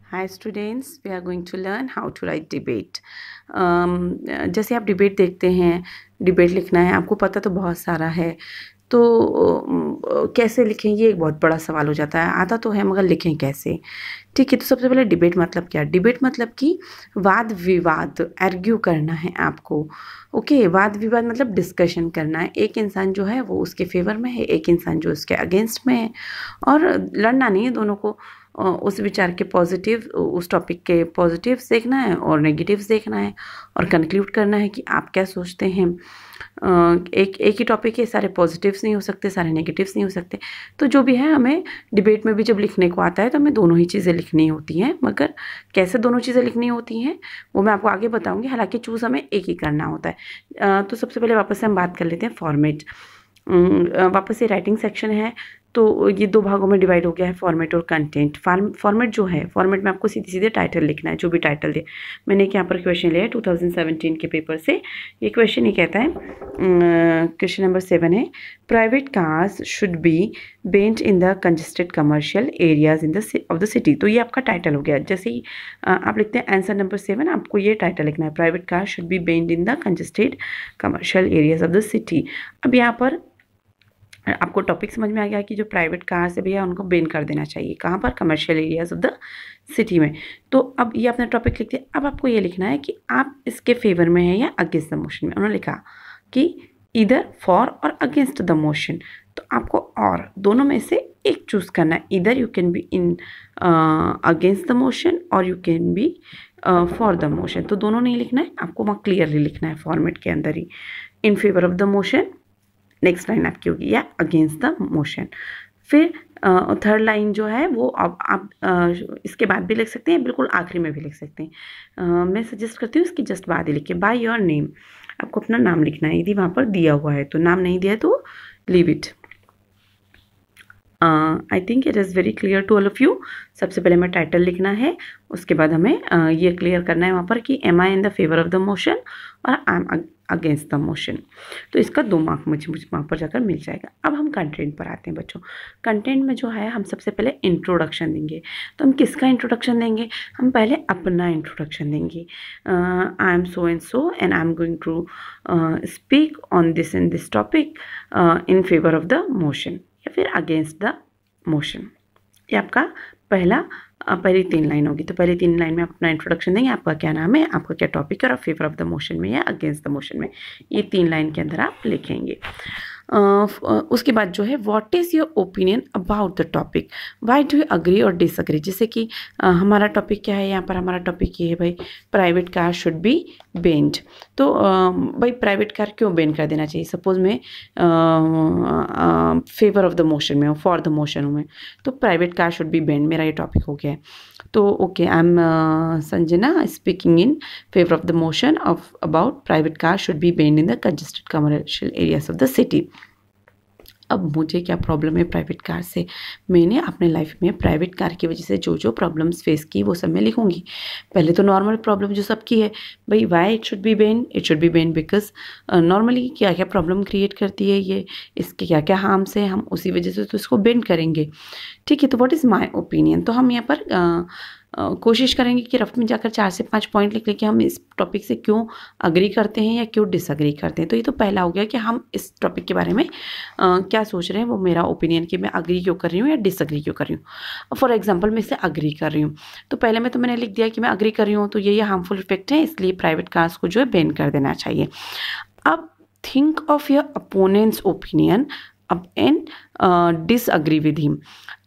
Hi students, we are going to learn how to write debate. जैसे आप debate देखते हैं, डिबेट लिखना है, आपको पता तो बहुत सारा है, तो कैसे लिखें ये एक बहुत बड़ा सवाल हो जाता है। आता तो है मगर लिखें कैसे? ठीक है, तो सबसे पहले डिबेट मतलब क्या? डिबेट मतलब कि वाद विवाद, आर्ग्यू करना है आपको। ओके, वाद विवाद मतलब डिस्कशन करना है। एक इंसान जो है वो उसके फेवर में है, एक इंसान जो उसके अगेंस्ट में है, और लड़ना नहीं है दोनों को। उस विचार के पॉजिटिव, उस टॉपिक के पॉजिटिव्स देखना है और नेगेटिव्स देखना है, और कंक्लूड करना है कि आप क्या सोचते हैं। एक ही टॉपिक के सारे पॉजिटिव्स नहीं हो सकते, सारे नेगेटिव्स नहीं हो सकते। तो जो भी है, हमें डिबेट में भी जब लिखने को आता है तो हमें दोनों ही चीज़ें लिखनी होती हैं, मगर कैसे दोनों चीज़ें लिखनी होती हैं वो मैं आपको आगे बताऊंगी। हालांकि चूज़ हमें एक ही करना होता है। तो सबसे पहले वापस से हम बात कर लेते हैं फॉर्मेट। वापस से राइटिंग सेक्शन है, तो ये दो भागों में डिवाइड हो गया है, फॉर्मेट और कंटेंट। फॉर्मेट जो है, फॉर्मेट में आपको सीधे सीधे टाइटल लिखना है, जो भी टाइटल दे। मैंने यहाँ पर क्वेश्चन लिया है 2017 के पेपर से। ये क्वेश्चन ये कहता है, क्वेश्चन नंबर 7 है, private cars should be bent in the congested commercial areas in the of the city. तो ये आपका टाइटल हो गया। जैसे ही आप लिखते हैं आंसर नंबर 7, आपको ये टाइटल लिखना है, private car should B bent in the congested commercial areas of the city. अब यहाँ पर आपको टॉपिक समझ में आ गया कि जो प्राइवेट कार से भैया उनको बैन कर देना चाहिए। कहाँ पर? Commercial areas of the city में। तो अब ये अपना टॉपिक लिखते हैं। अब आपको ये लिखना है कि आप इसके फेवर में है या अगेंस्ट द मोशन में। उन्होंने लिखा कि इधर फॉर और अगेंस्ट द मोशन, तो आपको और दोनों में से एक चूज करना है। इधर you can be in against the motion और you can be for the motion. तो दोनों नहीं लिखना है, आपको वहाँ क्लियरली लिखना है फॉर्मेट के अंदर ही। In favour of the motion next line आपकी होगी, या अगेंस्ट द मोशन। फिर थर्ड लाइन जो है वो अब आप इसके बाद भी लिख सकते हैं, बिल्कुल आखिरी में भी लिख सकते हैं। मैं सजेस्ट करती हूँ इसकी जस्ट बाद ही लिखिए, बाय योर नेम। आपको अपना नाम लिखना है, यदि वहाँ पर दिया हुआ है तो। नाम नहीं दिया है तो leave it. I think it is very clear to all of you. सबसे पहले हमें टाइटल लिखना है, उसके बाद हमें ये क्लियर करना है वहाँ पर कि am I in the favour of the motion और I am against the motion. तो इसका 2 मार्क मुझे वहाँ पर जाकर मिल जाएगा। अब हम कंटेंट पर आते हैं बच्चों। कंटेंट में जो है हम सबसे पहले इंट्रोडक्शन देंगे। तो हम किसका इंट्रोडक्शन देंगे? हम पहले अपना इंट्रोडक्शन देंगे। I am so and so and I am going to speak on this in this topic in favour of the motion या फिर अगेंस्ट द मोशन। ये आपका पहली 3 लाइन होगी। तो पहली 3 लाइन में आप अपना इंट्रोडक्शन देंगे, आपका क्या नाम है, आपका क्या टॉपिक है, और फेवर ऑफ द मोशन में या अगेंस्ट द मोशन में। ये 3 लाइन के अंदर आप लिखेंगे। उसके बाद जो है, what is your opinion about the topic, why do you agree और डिसअग्री। जैसे कि हमारा टॉपिक क्या है, यहाँ पर हमारा टॉपिक ये है भाई, private car should be banned. तो भाई प्राइवेट कार क्यों बैन कर देना चाहिए? सपोज मैं फेवर ऑफ द मोशन में हूँ, फॉर द मोशन हूँ मैं, तो private car should be banned मेरा ये टॉपिक हो गया है। तो okay, I am Sanjana speaking in favour of the motion of about private car should be banned in the congested commercial areas of the city. अब मुझे क्या प्रॉब्लम है प्राइवेट कार से? मैंने अपने लाइफ में प्राइवेट कार की वजह से जो जो प्रॉब्लम्स फेस की वो सब मैं लिखूंगी। पहले तो नॉर्मल प्रॉब्लम जो सबकी है, भाई why it should be Ben, it should be Ben because normally क्या क्या प्रॉब्लम क्रिएट करती है ये, इसके क्या क्या हार्म्स है, हम उसी वजह से तो इसको बेन करेंगे। ठीक है, तो व्हाट इज़ माई ओपिनियन। तो हम यहाँ पर कोशिश करेंगे कि रफ में जाकर 4 से 5 पॉइंट लिख लें कि हम इस टॉपिक से क्यों अग्री करते हैं या क्यों डिसअग्री करते हैं। तो ये तो पहला हो गया कि हम इस टॉपिक के बारे में क्या सोच रहे हैं, वो मेरा ओपिनियन कि मैं अग्री क्यों कर रही हूँ या डिसअग्री क्यों कर रही हूँ। फॉर एग्जांपल मैं इसे अग्री कर रही हूँ, तो पहले में तो मैंने लिख दिया कि मैं अग्री कर रही हूँ, तो ये हार्मफुल इफेक्ट है, इसलिए प्राइवेट कार्स को जो है बैन कर देना चाहिए। अब think of your opponents opinion अब एंड डिसअग्री विद हिम।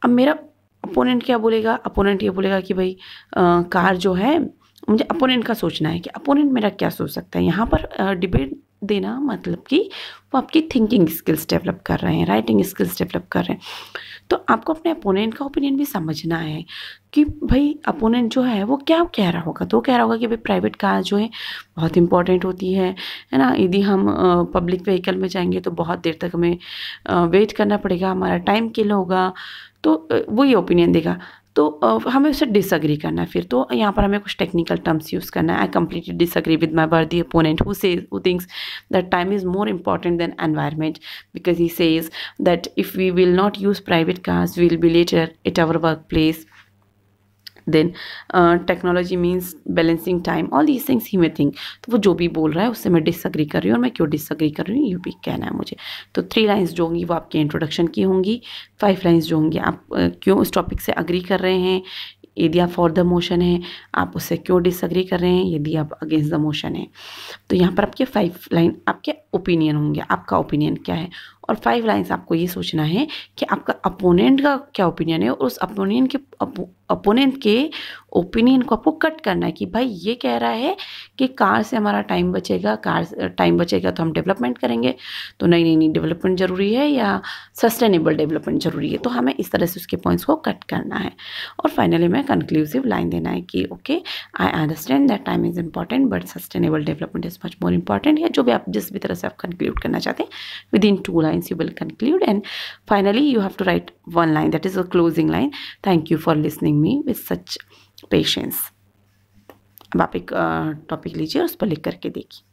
अब मेरा अपोनेंट क्या बोलेगा? अपोनेंट ये बोलेगा कि भाई कार जो है, मुझे अपोनेंट का सोचना है कि अपोनेंट मेरा क्या सोच सकता है। यहाँ पर डिबेट देना मतलब कि वो आपकी थिंकिंग स्किल्स डेवलप कर रहे हैं, राइटिंग स्किल्स डेवलप कर रहे हैं। तो आपको अपने अपोनेंट का ओपिनियन भी समझना है कि भाई अपोनेंट जो है वो क्या कह रहा होगा। तो वो कह रहा होगा कि भाई प्राइवेट कार जो है बहुत इंपॉर्टेंट होती है ना। यदि हम पब्लिक व्हीकल में जाएंगे तो बहुत देर तक हमें वेट करना पड़ेगा, हमारा टाइम किल होगा, तो वो ये ओपिनियन देगा। तो हमें उससे डिसअग्री करना है। फिर तो यहाँ पर हमें कुछ टेक्निकल टर्म्स यूज़ करना है। I completely disagree with my worthy opponent who thinks that time is more important than environment, because he says that if we will not use private cars, we will be later at our workplace. Then technology means balancing time, all these things he may think. तो वो जो भी बोल रहा है उससे मैं disagree कर रही हूँ और मैं क्यों डिसएग्री कर रही हूँ ये भी कहना है मुझे। तो 3 लाइन्स जो होंगी वो आपके इंट्रोडक्शन की होंगी, 5 लाइन्स जो होंगी आप क्यों उस टॉपिक से अग्री कर रहे हैं, यदि आप फॉर द मोशन है आप उससे क्यों डिसएग्री कर रहे हैं, यदि आप अगेंस्ट द मोशन है। तो यहाँ पर आपके 5 लाइन आपके ओपिनियन होंगे, आपका ओपिनियन क्या है, और 5 लाइन्स आपको ये सोचना है कि आपका अपोनेंट का क्या ओपिनियन है और उस अपोनेंट के ओपिनियन को आपको कट करना है कि भाई ये कह रहा है कि कार से हमारा टाइम बचेगा, टाइम बचेगा तो हम डेवलपमेंट करेंगे, तो नहीं डेवलपमेंट ज़रूरी है या सस्टेनेबल डेवलपमेंट ज़रूरी है। तो हमें इस तरह से उसके पॉइंट्स को कट करना है और फाइनली में कंक्लूसिव लाइन देना है कि okay I understand that time is important but sustainable development is much more important, या जो भी आप जिस भी तरह से आप कंक्लूड करना चाहते हैं within 2 lines you will conclude, and finally you have to write 1 line, that is a closing line. Thank you for listening me with such patience. अब आप एक टॉपिक लीजिए और उस पर लिख करके देखिए।